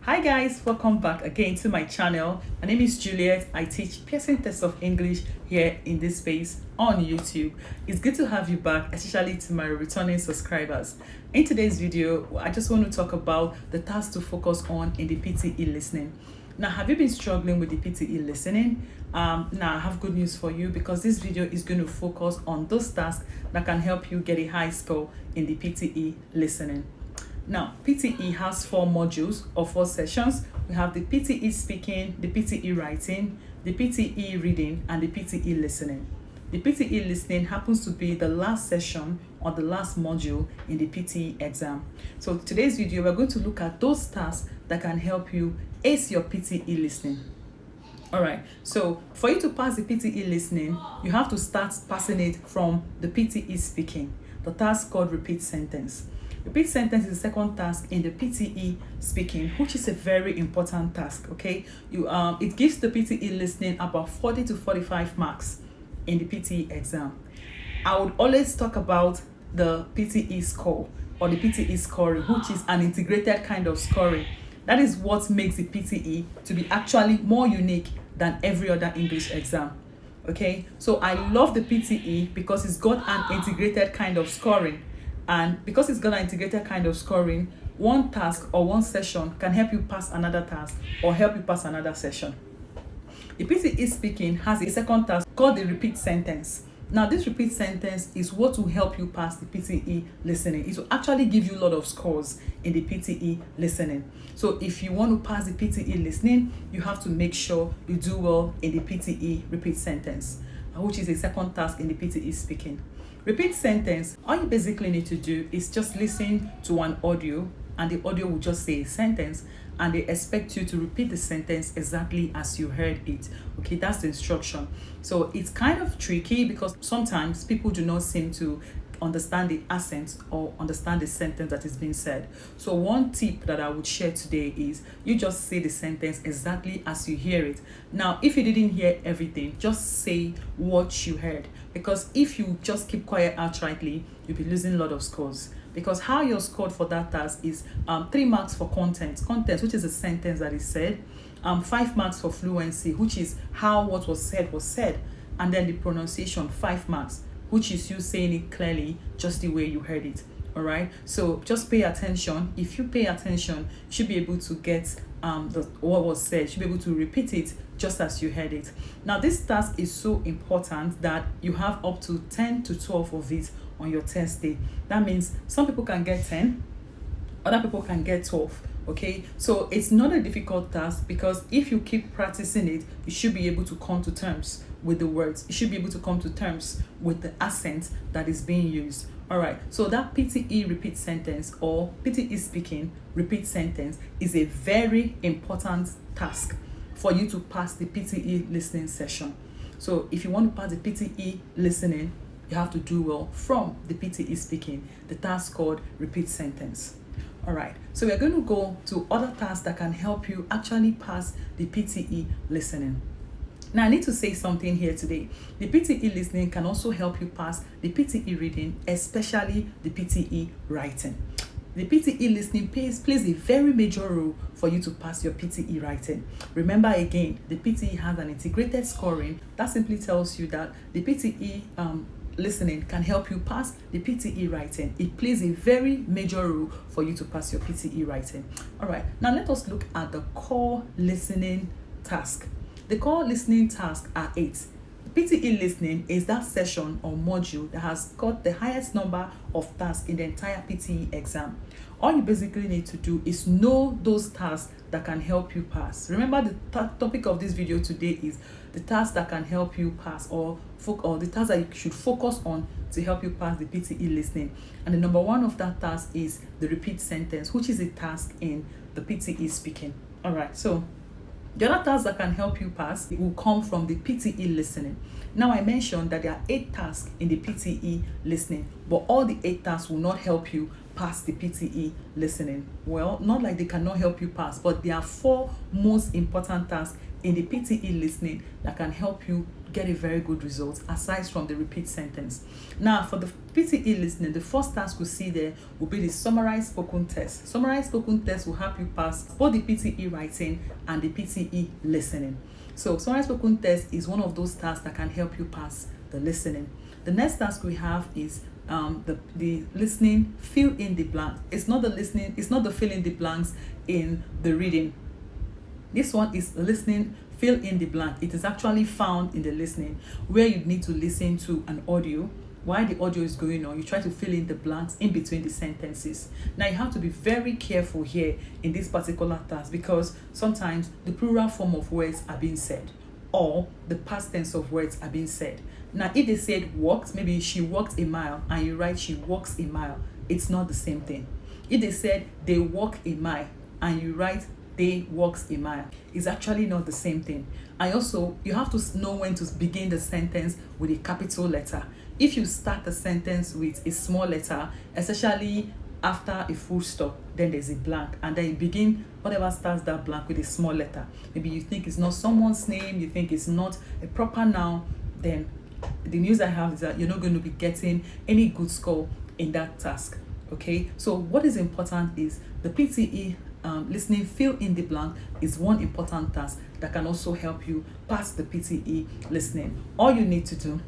Hi guys, welcome back again to my channel. My name is Juliet. I teach piercing tests of English here in this space on YouTube. It's good to have you back, especially to my returning subscribers. In today's video, I just want to talk about the tasks to focus on in the PTE listening. Now, have you been struggling with the PTE listening? Now I have good news for you because this video is going to focus on those tasks that can help you get a high score in the PTE listening. Now, PTE has 4 modules or 4 sessions. We have the PTE Speaking, the PTE Writing, the PTE Reading, and the PTE Listening. The PTE Listening happens to be the last session or the last module in the PTE exam. So today's video, we're going to look at those tasks that can help you ace your PTE listening. Alright, so for you to pass the PTE listening, you have to start passing it from the PTE Speaking, the task called Repeat Sentence. Repeat sentence is the second task in the PTE Speaking, which is a very important task. Okay, it gives the PTE listening about 40 to 45 marks in the PTE exam. I would always talk about the PTE score or the PTE scoring, which is an integrated kind of scoring. That is what makes the PTE to be actually more unique than every other English exam. Okay, so I love the PTE because it's got an integrated kind of scoring. And because it's got an integrated kind of scoring, one task or one session can help you pass another task or help you pass another session. The PTE Speaking has a second task called the Repeat Sentence. Now, this repeat sentence is what will help you pass the PTE listening. It will actually give you a lot of scores in the PTE listening. So if you want to pass the PTE listening, you have to make sure you do well in the PTE repeat sentence, which is a second task in the PTE Speaking. Repeat sentence, all you basically need to do is just listen to an audio, and the audio will just say a sentence, and they expect you to repeat the sentence exactly as you heard it. Okay, that's the instruction. So it's kind of tricky because sometimes people do not seem to understand the accent or understand the sentence that is being said. So one tip that I would share today is you just say the sentence exactly as you hear it. Now, if you didn't hear everything, just say what you heard, because if you just keep quiet outrightly, you'll be losing a lot of scores. Because how you're scored for that task is 3 marks for content, which is a sentence that is said, 5 marks for fluency, which is how what was said, and then the pronunciation, 5 marks, which is you saying it clearly just the way you heard it. All right, so just pay attention. If you pay attention, you should be able to get what was said. You should be able to repeat it just as you heard it. Now, this task is so important that you have up to 10 to 12 of it on your test day. That means some people can get 10, other people can get 12. Okay, so it's not a difficult task because if you keep practicing it, you should be able to come to terms with the words. You should be able to come to terms with the accent that is being used. All right, so that PTE repeat sentence or PTE Speaking repeat sentence is a very important task for you to pass the PTE listening session. So if you want to pass the PTE listening, you have to do well from the PTE Speaking, the task called repeat sentence. All right, so we're going to go to other tasks that can help you actually pass the PTE listening. Now, I need to say something here today. The PTE listening can also help you pass the PTE reading, especially the PTE writing. The PTE listening plays a very major role for you to pass your PTE writing. Remember again, the PTE has an integrated scoring. That simply tells you that the PTE listening can help you pass the PTE writing. It plays a very major role for you to pass your PTE writing. All right, now let us look at the core listening task. The core listening tasks are 8. The PTE listening is that session or module that has got the highest number of tasks in the entire PTE exam. All you basically need to do is know those tasks that can help you pass. Remember, the topic of this video today is the tasks that can help you pass, or the tasks that you should focus on to help you pass the PTE listening. And the number 1 of that task is the repeat sentence, which is a task in the PTE Speaking. All right, so the other tasks that can help you pass will come from the PTE listening. Now, I mentioned that there are 8 tasks in the PTE listening, but all the 8 tasks will not help you pass the PTE listening. Well, not like they cannot help you pass, but there are 4 most important tasks in the PTE listening that can help you get a very good result aside from the repeat sentence. Now, for the PTE listening, the first task we see there will be the summarized spoken test. Summarized spoken test will help you pass both the PTE writing and the PTE listening. So summarized spoken test is one of those tasks that can help you pass the listening. The next task we have is the listening, fill in the blank. It's not the listening, it's not the fill in the blanks in the reading. This one is listening, fill in the blank. It is actually found in the listening, where you need to listen to an audio. While the audio is going on, you try to fill in the blanks in between the sentences. Now, you have to be very careful here in this particular task, because sometimes the plural form of words are being said, or the past tense of words are being said. Now, if they said walked, maybe she walked a mile, and you write she walks a mile, it's not the same thing. If they said they walk a mile, and you write they walks a mile, it's actually not the same thing. And also, you have to know when to begin the sentence with a capital letter. If you start the sentence with a small letter, especially after a full stop, then there's a blank, and then you begin whatever starts that blank with a small letter. Maybe you think it's not someone's name, you think it's not a proper noun, then the news I have is that you're not going to be getting any good score in that task. Okay, so what is important is the PTE listening, fill in the blank is one important task that can also help you pass the PTE listening. All you need to do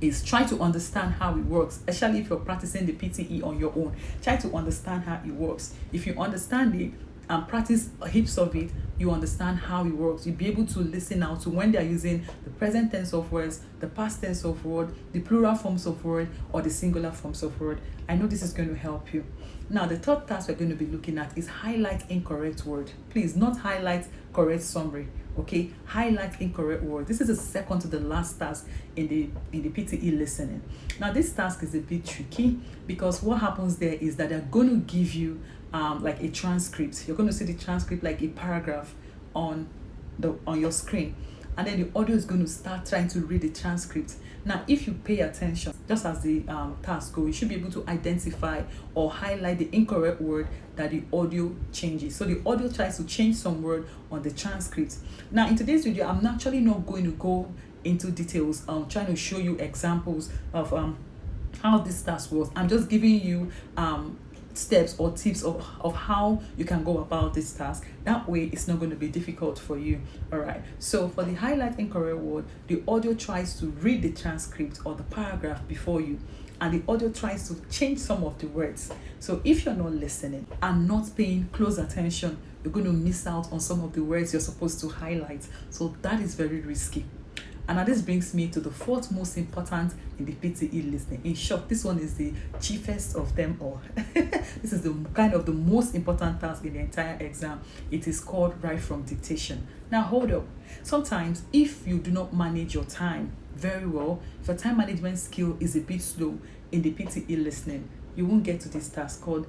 is try to understand how it works, especially if you're practicing the PTE on your own. Try to understand how it works. If you understand it and practice heaps of it, you understand how it works. You'll be able to listen out to when they're using the present tense of words, the past tense of word, the plural forms of word, or the singular forms of word. I know this is going to help you. Now, the third task we're going to be looking at is highlight incorrect word. Please, not highlight correct summary. Okay, highlight incorrect word. This is the second to the last task in the PTE listening. Now, this task is a bit tricky, because what happens there is that they're going to give you like a transcript. You're going to see the transcript like a paragraph on your screen, and then the audio is going to start trying to read the transcript. Now, if you pay attention, just as the task goes, you should be able to identify or highlight the incorrect word that the audio changes. So the audio tries to change some word on the transcript. Now, in today's video, I'm actually not going to go into details. I'm trying to show you examples of how this task works. I'm just giving you steps or tips of how you can go about this task. That way it's not going to be difficult for you. All right, so for the highlight incorrect word, the audio tries to read the transcript or the paragraph before you, and the audio tries to change some of the words. So if you're not listening and not paying close attention, you're going to miss out on some of the words you're supposed to highlight. So that is very risky. And now this brings me to the fourth most important in the PTE listening. In short, this one is the chiefest of them all. This is the kind of the most important task in the entire exam. It is called write from dictation. Now hold up. Sometimes if you do not manage your time very well, if your time management skill is a bit slow in the PTE listening, you won't get to this task called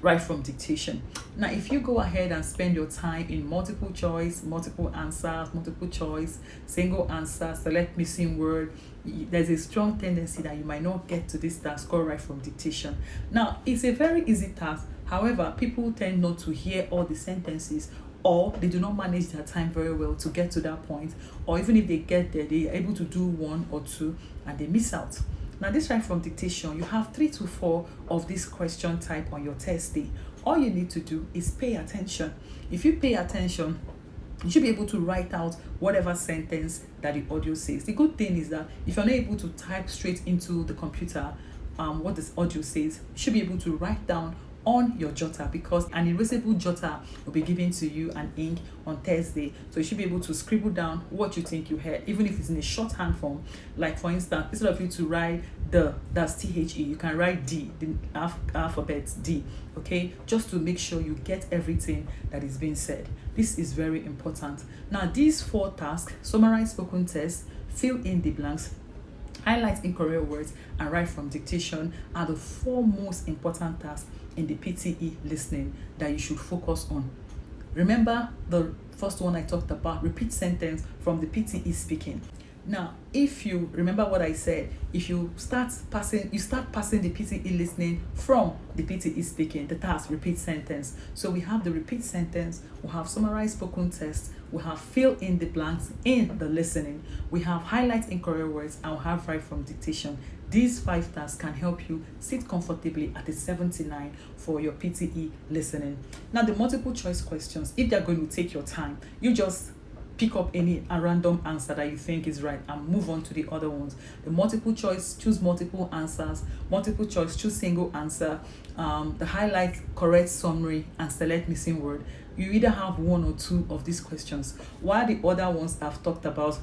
write from dictation. Now, if you go ahead and spend your time in multiple choice, multiple answers, multiple choice, single answer, select missing word, there's a strong tendency that you might not get to this task called write from dictation. Now, it's a very easy task. However, people tend not to hear all the sentences, or they do not manage their time very well to get to that point, or even if they get there, they are able to do one or two and they miss out. Now, this write from dictation, you have 3 to 4 of this question type on your test day. All you need to do is pay attention. If you pay attention, you should be able to write out whatever sentence that the audio says. The good thing is that if you're not able to type straight into the computer what this audio says, you should be able to write down on your jotter, because an erasable jotter will be given to you and ink on Thursday. So you should be able to scribble down what you think you heard, even if it's in a shorthand form. Like for instance, instead of you to write that's THE, you can write D, the alphabet D, okay, just to make sure you get everything that is being said. This is very important. Now, these 4 tasks, summarize spoken test, fill in the blanks, highlight incorrect words, and write from dictation, are the 4 most important tasks in the PTE listening that you should focus on. Remember the first one I talked about, repeat sentence from the PTE speaking. Now, if you remember what I said, if you start passing the PTE listening from the PTE speaking, the task repeat sentence. So we have the repeat sentence, we have summarized spoken text, we have fill in the blanks in the listening, we have highlight incorrect words, and we have write from dictation. These 5 tasks can help you sit comfortably at a 79 for your PTE listening. Now, the multiple choice questions, if they're going to take your time, you just pick up a random answer that you think is right and move on to the other ones. The multiple choice, choose multiple answers. Multiple choice, choose single answer. The highlight correct summary and select missing word. You either have 1 or 2 of these questions, while the other ones I've talked about,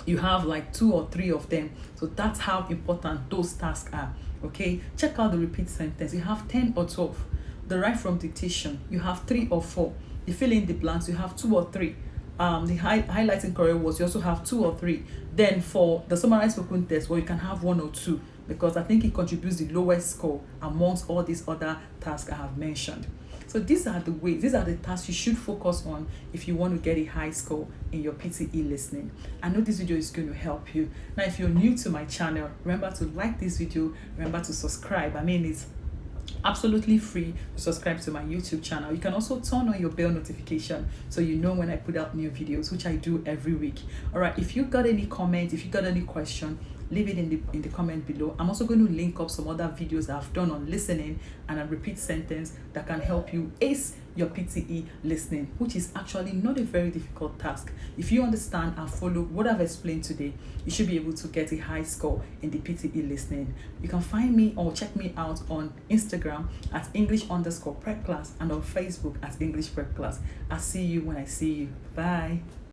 you have like 2 or 3 of them. So that's how important those tasks are. Okay, check out the repeat sentence. You have 10 or 12. The write from dictation, you have 3 or 4. The fill in the blanks, you have 2 or 3. The highlighting correct words, you also have 2 or 3. Then for the summarized spoken test, well, you can have 1 or 2, because I think it contributes the lowest score amongst all these other tasks I have mentioned. So these are the tasks you should focus on if you want to get a high score in your PTE listening. I know this video is going to help you. Now, if you're new to my channel, remember to like this video, remember to subscribe. It's absolutely free to subscribe to my YouTube channel. You can also turn on your bell notification so you know when I put out new videos, which I do every week. All right, if you got any comment, if you got any question, leave it in the comment below. I'm also going to link up some other videos that I've done on listening and a repeat sentence that can help you ace your PTE listening, which is actually not a very difficult task. If you understand and follow what I've explained today, you should be able to get a high score in the PTE listening. You can find me or check me out on Instagram at English_prep class and on Facebook at English Prep Class. I'll see you when I see you. Bye.